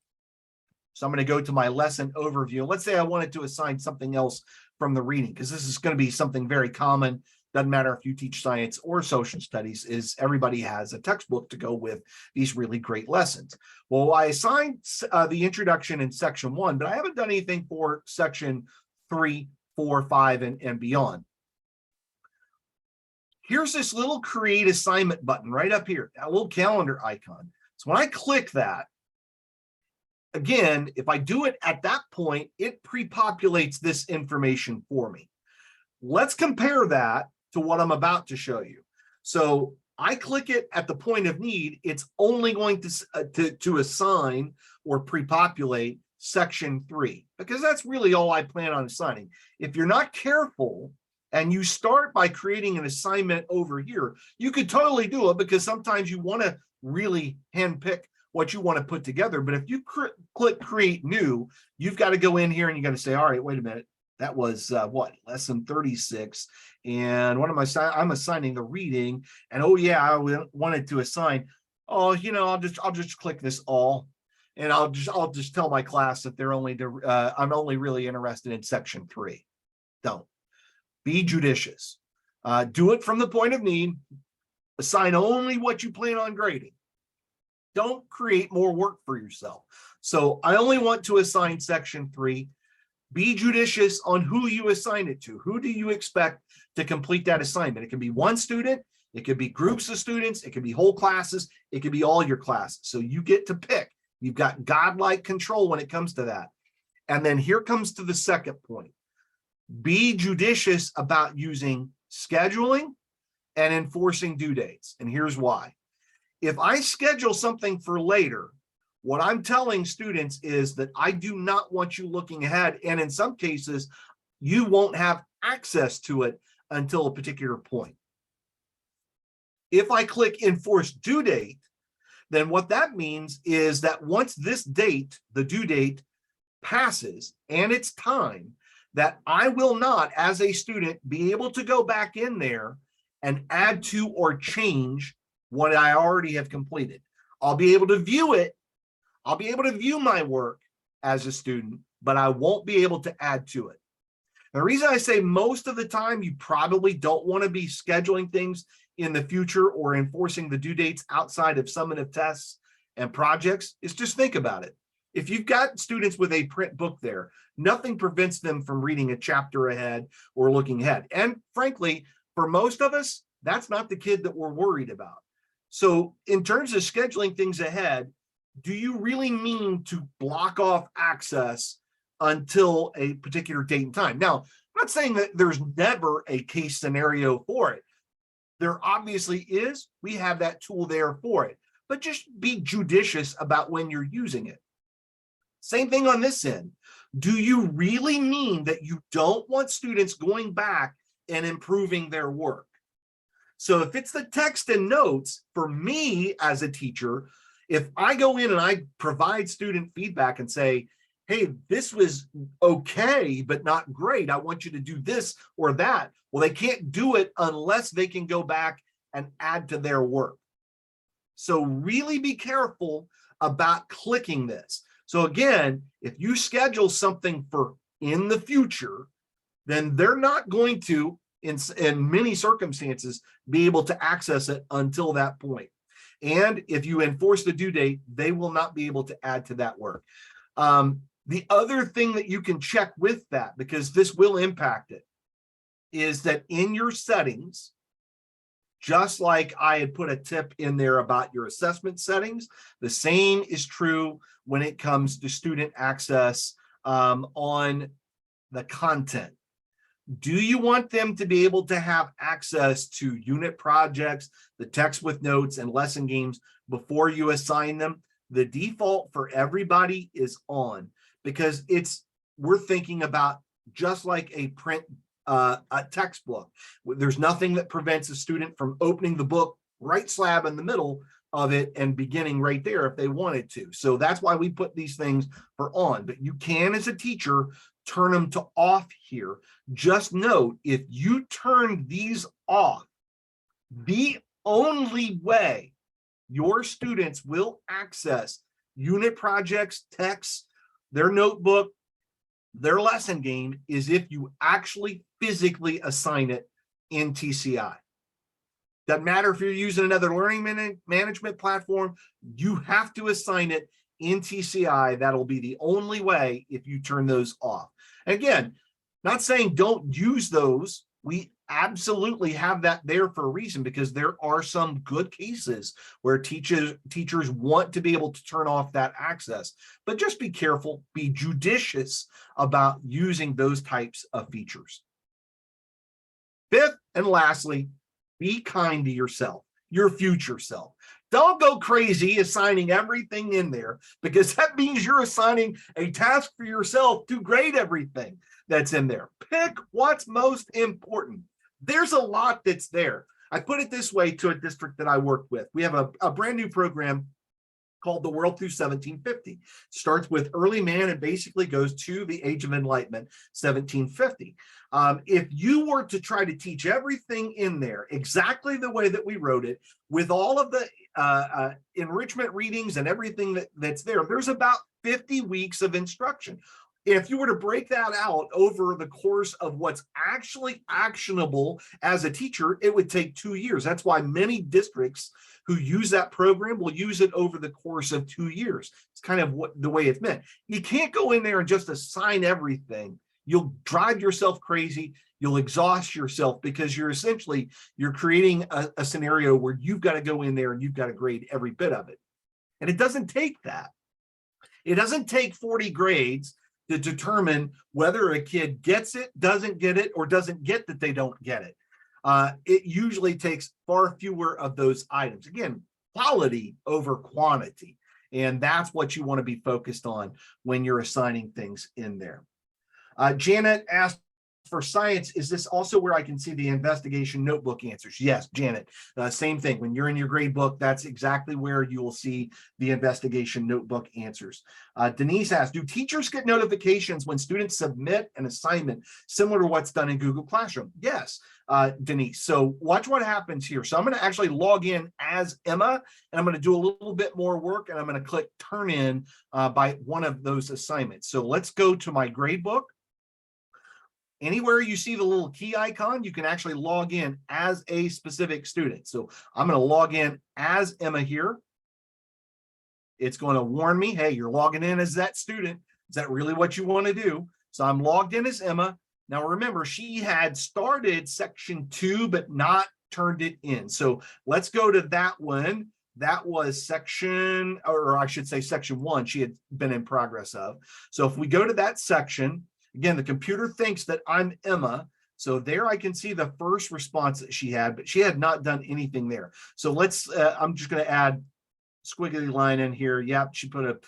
So I'm going to go to my lesson overview. Let's say I wanted to assign something else from the reading, because this is going to be something very common. Doesn't matter if you teach science or social studies, is everybody has a textbook to go with these really great lessons. Well, I assigned the introduction in section 1, but I haven't done anything for section 3, 4, 5, and beyond. here's this little create assignment button right up here, that little calendar icon. So when I click that, again, if I do it at that point, it pre-populates this information for me. Let's compare that to what I'm about to show you. So I click it at the point of need, it's only going to assign or pre-populate section 3, because that's really all I plan on assigning. If you're not careful and you start by creating an assignment over here, you could totally do it, because sometimes you want to really handpick what you want to put together. But if you click create new, you've got to go in here and you got to say, all right, wait a minute. That was what, lesson 36. And what am I assigning? I'm assigning the reading. And oh yeah, I wanted to assign, oh, you know, I'll just click this all. And I'll just tell my class that I'm only really interested in section 3. Don't. Be judicious. Do it from the point of need. Assign only what you plan on grading. Don't create more work for yourself. So I only want to assign section 3. Be judicious on who you assign it to. Who do you expect to complete that assignment? It can be one student, it could be groups of students, it could be whole classes, it could be all your classes. So you get to pick. You've got godlike control when it comes to that. And then here comes to the second point. Be judicious about using scheduling and enforcing due dates. And here's why. If I schedule something for later, what I'm telling students is that I do not want you looking ahead. And in some cases, you won't have access to it until a particular point. If I click enforce due date, then what that means is that once this date, the due date, passes and it's time, that I will not, as a student, be able to go back in there and add to or change what I already have completed. I'll be able to view it. I'll be able to view my work as a student, but I won't be able to add to it. The reason I say most of the time you probably don't want to be scheduling things in the future or enforcing the due dates outside of summative tests and projects is just think about it. If you've got students with a print book there, nothing prevents them from reading a chapter ahead or looking ahead. And frankly, for most of us, that's not the kid that we're worried about. So in terms of scheduling things ahead, do you really mean to block off access until a particular date and time? Now, I'm not saying that there's never a case scenario for it. There obviously is. We have that tool there for it, but just be judicious about when you're using it. Same thing on this end. Do you really mean that you don't want students going back and improving their work? So if it's the text and notes, for me as a teacher, if I go in and I provide student feedback and say, hey, this was okay, but not great, I want you to do this or that. Well, they can't do it unless they can go back and add to their work. So really be careful about clicking this. So again, if you schedule something for in the future, then they're not going to, in many circumstances, be able to access it until that point. And if you enforce the due date, they will not be able to add to that work. The other thing that you can check with that, because this will impact it, is that in your settings, just like I had put a tip in there about your assessment settings, the same is true when it comes to student access on the content. Do you want them to be able to have access to unit projects, the text with notes, and lesson games before you assign them? The default for everybody is on, because we're thinking about just like a print a textbook. There's nothing that prevents a student from opening the book right slab in the middle of it and beginning right there if they wanted to. So that's why we put these things for on, but you can, as a teacher, turn them to off here. Just note, if you turn these off, the only way your students will access unit projects, texts, their notebook, their lesson game is if you actually physically assign it in TCI. Doesn't matter if you're using another learning management platform, you have to assign it in TCI. That'll be the only way if you turn those off. And again, not saying don't use those. We absolutely have that there for a reason, because there are some good cases where teachers want to be able to turn off that access. But just be careful, be judicious about using those types of features. Fifth and lastly, be kind to yourself, your future self. Don't go crazy assigning everything in there, because that means you're assigning a task for yourself to grade everything that's in there. Pick what's most important. There's a lot that's there. I put it this way to a district that I work with. We have a brand new program called The World Through 1750. Starts with early man and basically goes to the Age of Enlightenment, 1750. If you were to try to teach everything in there exactly the way that we wrote it, with all of the enrichment readings and everything that's there, there's about 50 weeks of instruction. If you were to break that out over the course of what's actually actionable as a teacher, it would take 2 years. That's why many districts who use that program will use it over the course of 2 years. It's kind of the way it's meant. You can't go in there and just assign everything. You'll drive yourself crazy. You'll exhaust yourself, because you're creating a scenario where you've got to go in there and you've got to grade every bit of it. And it doesn't take that. It doesn't take 40 grades to determine whether a kid gets it, doesn't get it, or doesn't get that they don't get it. It usually takes far fewer of those items. Again, quality over quantity. And that's what you want to be focused on when you're assigning things in there. Janet asked, for science, is this also where I can see the investigation notebook answers? Yes, Janet, same thing. When you're in your grade book, that's exactly where you will see the investigation notebook answers. Denise asked, do teachers get notifications when students submit an assignment similar to what's done in Google Classroom? Yes, Denise. So watch what happens here. So I'm going to actually log in as Emma, and I'm going to do a little bit more work, and I'm going to click turn in by one of those assignments. So let's go to my grade book. Anywhere you see the little key icon, you can actually log in as a specific student. So I'm going to log in as Emma here. It's going to warn me, hey, you're logging in as that student. Is that really what you want to do? So I'm logged in as Emma. Now remember, she had started section 2, but not turned it in. So let's go to that one. That was section, or I should say section 1, she had been in progress of. So if we go to that section, again, the computer thinks that I'm Emma. So there I can see the first response that she had, but she had not done anything there. So I'm just going to add squiggly line in here. Yep, she put a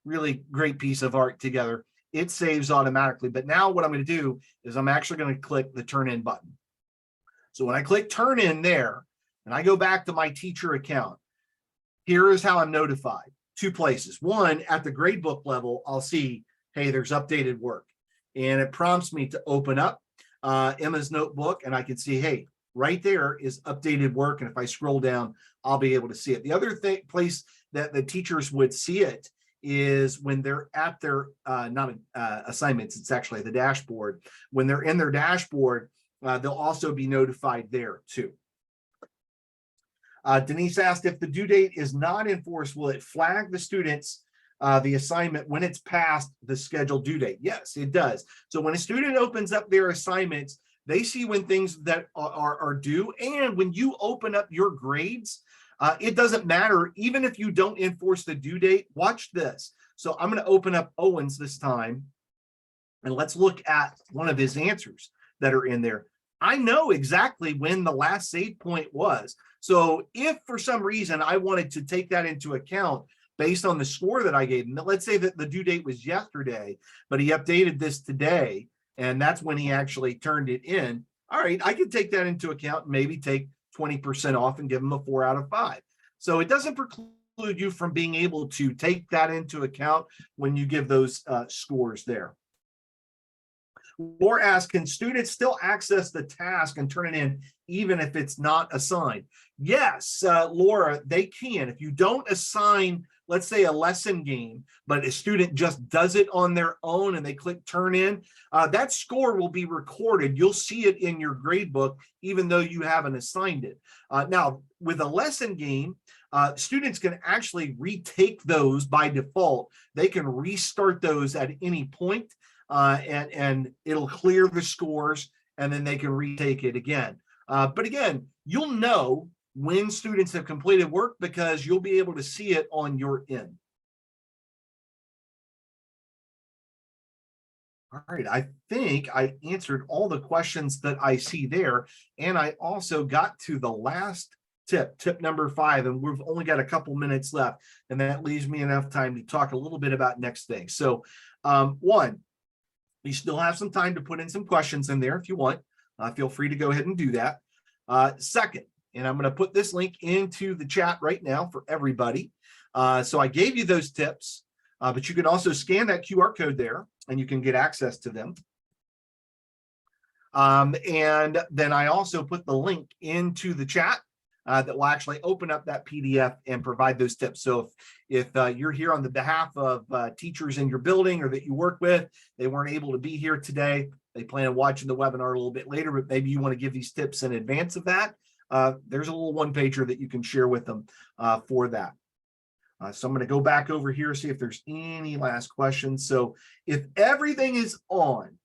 really great piece of art together. It saves automatically. But now what I'm going to do is I'm actually going to click the turn in button. So when I click turn in there, and I go back to my teacher account, here is how I'm notified. 2 places. One, at the gradebook level, I'll see, hey, there's updated work. And it prompts me to open up Emma's notebook, and I can see, hey, right there is updated work. And if I scroll down, I'll be able to see it. The other place that the teachers would see it is when they're at their assignments. It's actually the dashboard. When they're in their dashboard, they'll also be notified there too. Denise asked, if the due date is not enforced, will it flag the students the assignment when it's past the scheduled due date? Yes, it does. So when a student opens up their assignments, they see when things that are due. And when you open up your grades, it doesn't matter. Even if you don't enforce the due date, watch this. So I'm going to open up Owen's this time, and let's look at one of his answers that are in there. I know exactly when the last save point was. So if for some reason I wanted to take that into account based on the score that I gave him, let's say that the due date was yesterday, but he updated this today, and that's when he actually turned it in. All right, I can take that into account and maybe take 20% off and give him a 4 out of 5. So it doesn't preclude you from being able to take that into account when you give those scores there. Laura asks, can students still access the task and turn it in even if it's not assigned? Yes, Laura, they can. If you don't assign, let's say, a lesson game, but a student just does it on their own and they click turn in, that score will be recorded. You'll see it in your grade book, even though you haven't assigned it. Now, with a lesson game, students can actually retake those by default. They can restart those at any point, and it'll clear the scores, and then they can retake it again. But again, you'll know when students have completed work because you'll be able to see it on your end. All right, I think I answered all the questions that I see there. And I also got to the last tip number 5, and we've only got a couple minutes left. And that leaves me enough time to talk a little bit about next things. So one, you still have some time to put in some questions in there if you want. Feel free to go ahead and do that. Second, and I'm going to put this link into the chat right now for everybody. So I gave you those tips, but you can also scan that QR code there and you can get access to them. And then I also put the link into the chat that will actually open up that PDF and provide those tips. So if you're here on the behalf of teachers in your building or that you work with, they weren't able to be here today, they plan on watching the webinar a little bit later, but maybe you want to give these tips in advance of that, there's a little one-pager that you can share with them for that. So I'm going to go back over here, see if there's any last questions. So if everything is on,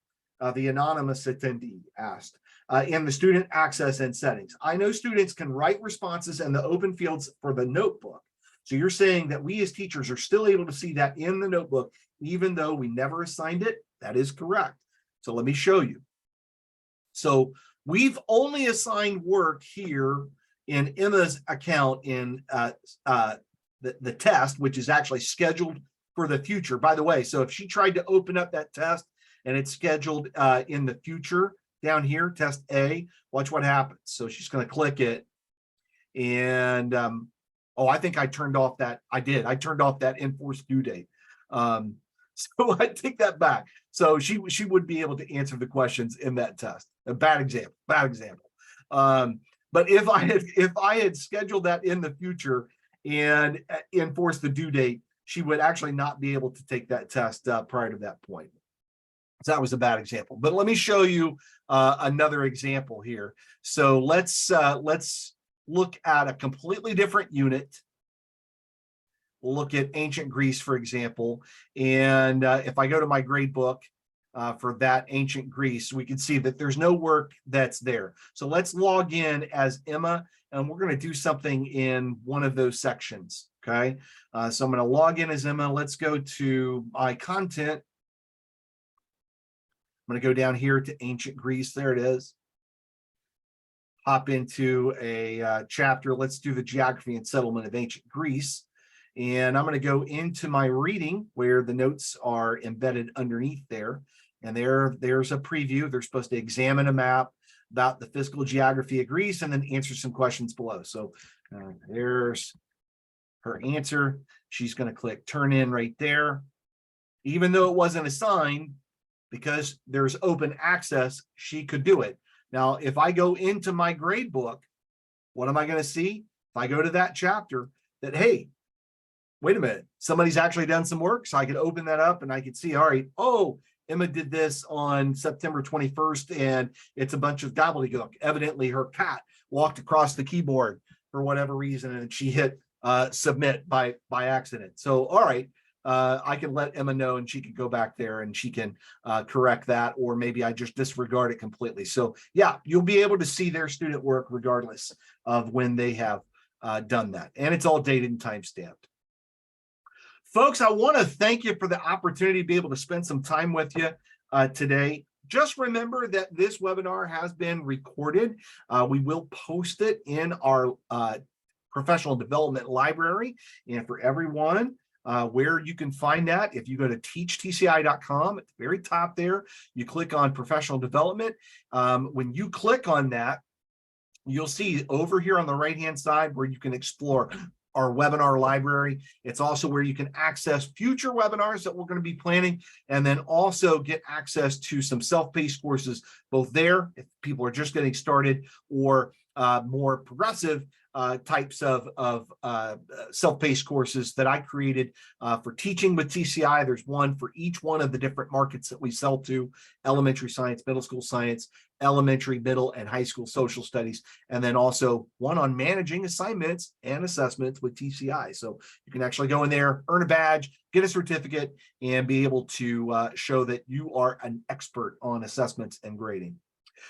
the anonymous attendee asked, in the student access and settings, I know students can write responses in the open fields for the notebook. So you're saying that we as teachers are still able to see that in the notebook, even though we never assigned it? That is correct. So let me show you. So we've only assigned work here in Emma's account in the test, which is actually scheduled for the future. By the way, so if she tried to open up that test and it's scheduled in the future down here, test A, watch what happens. So she's going to click it. And oh, I think I turned off that. I turned off that enforced due date. So I take that back. So she would be able to answer the questions in that test. A bad example. But if I had scheduled that in the future and enforced the due date, she would actually not be able to take that test prior to that point. So that was a bad example. But let me show you another example here. So let's look at a completely different unit. We'll look at ancient Greece, for example. And if I go to my grade book for that ancient Greece, we can see that there's no work that's there. So let's log in as Emma, and we're going to do something in one of those sections. Okay. So I'm going to log in as Emma. Let's go to my content. I'm going to go down here to ancient Greece. There it is. Hop into a chapter. Let's do the geography and settlement of ancient Greece. And I'm going to go into my reading where the notes are embedded underneath there. And there's a preview. They're supposed to examine a map about the physical geography of Greece and then answer some questions below. So there's her answer. She's going to click turn in right there. Even though it wasn't assigned, because there's open access, she could do it. Now, if I go into my grade book, what am I going to see? If I go to that chapter, that, hey, wait a minute, somebody's actually done some work. So I could open that up and I could see, all right, oh, Emma did this on September 21st, and it's a bunch of gobbledygook. Evidently, her cat walked across the keyboard for whatever reason, and she hit submit by accident. So, all right, I can let Emma know, and she can go back there and she can correct that, or maybe I just disregard it completely. So, yeah, you'll be able to see their student work regardless of when they have done that, and it's all dated and time-stamped. Folks, I want to thank you for the opportunity to be able to spend some time with you today. Just remember that this webinar has been recorded. We will post it in our professional development library. And for everyone, where you can find that, if you go to teachtci.com, at the very top there, you click on professional development. When you click on that, you'll see over here on the right-hand side where you can explore our webinar library. It's also where you can access future webinars that we're going to be planning, and then also get access to some self-paced courses, both there, if people are just getting started, or more progressive types of self-paced courses that I created for teaching with TCI. There's one for each one of the different markets that we sell to: elementary science, middle school science, elementary, middle, and high school social studies, and then also one on managing assignments and assessments with TCI. So you can actually go in there, earn a badge, get a certificate, and be able to show that you are an expert on assessments and grading.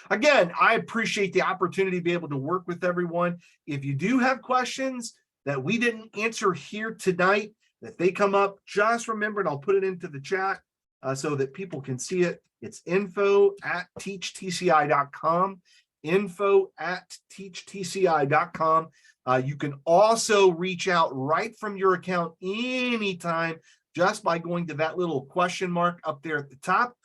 Again, I appreciate the opportunity to be able to work with everyone. If you do have questions that we didn't answer here tonight, that they come up, just remember, and I'll put it into the chat so that people can see it. It's info@teachtci.com, info@teachtci.com. You can also reach out right from your account anytime just by going to that little question mark up there at the top.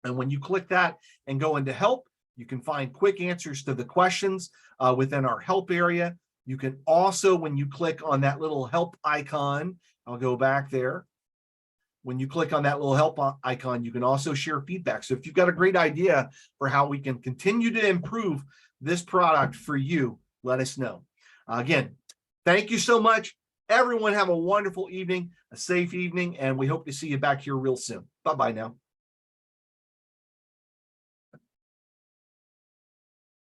And when you click that and go into help, you can find quick answers to the questions within our help area. You can also, when you click on that little help icon, I'll go back there. When you click on that little help icon, you can also share feedback. So if you've got a great idea for how we can continue to improve this product for you, let us know. Again, thank you so much. Everyone have a wonderful evening, a safe evening, and we hope to see you back here real soon. Bye-bye now.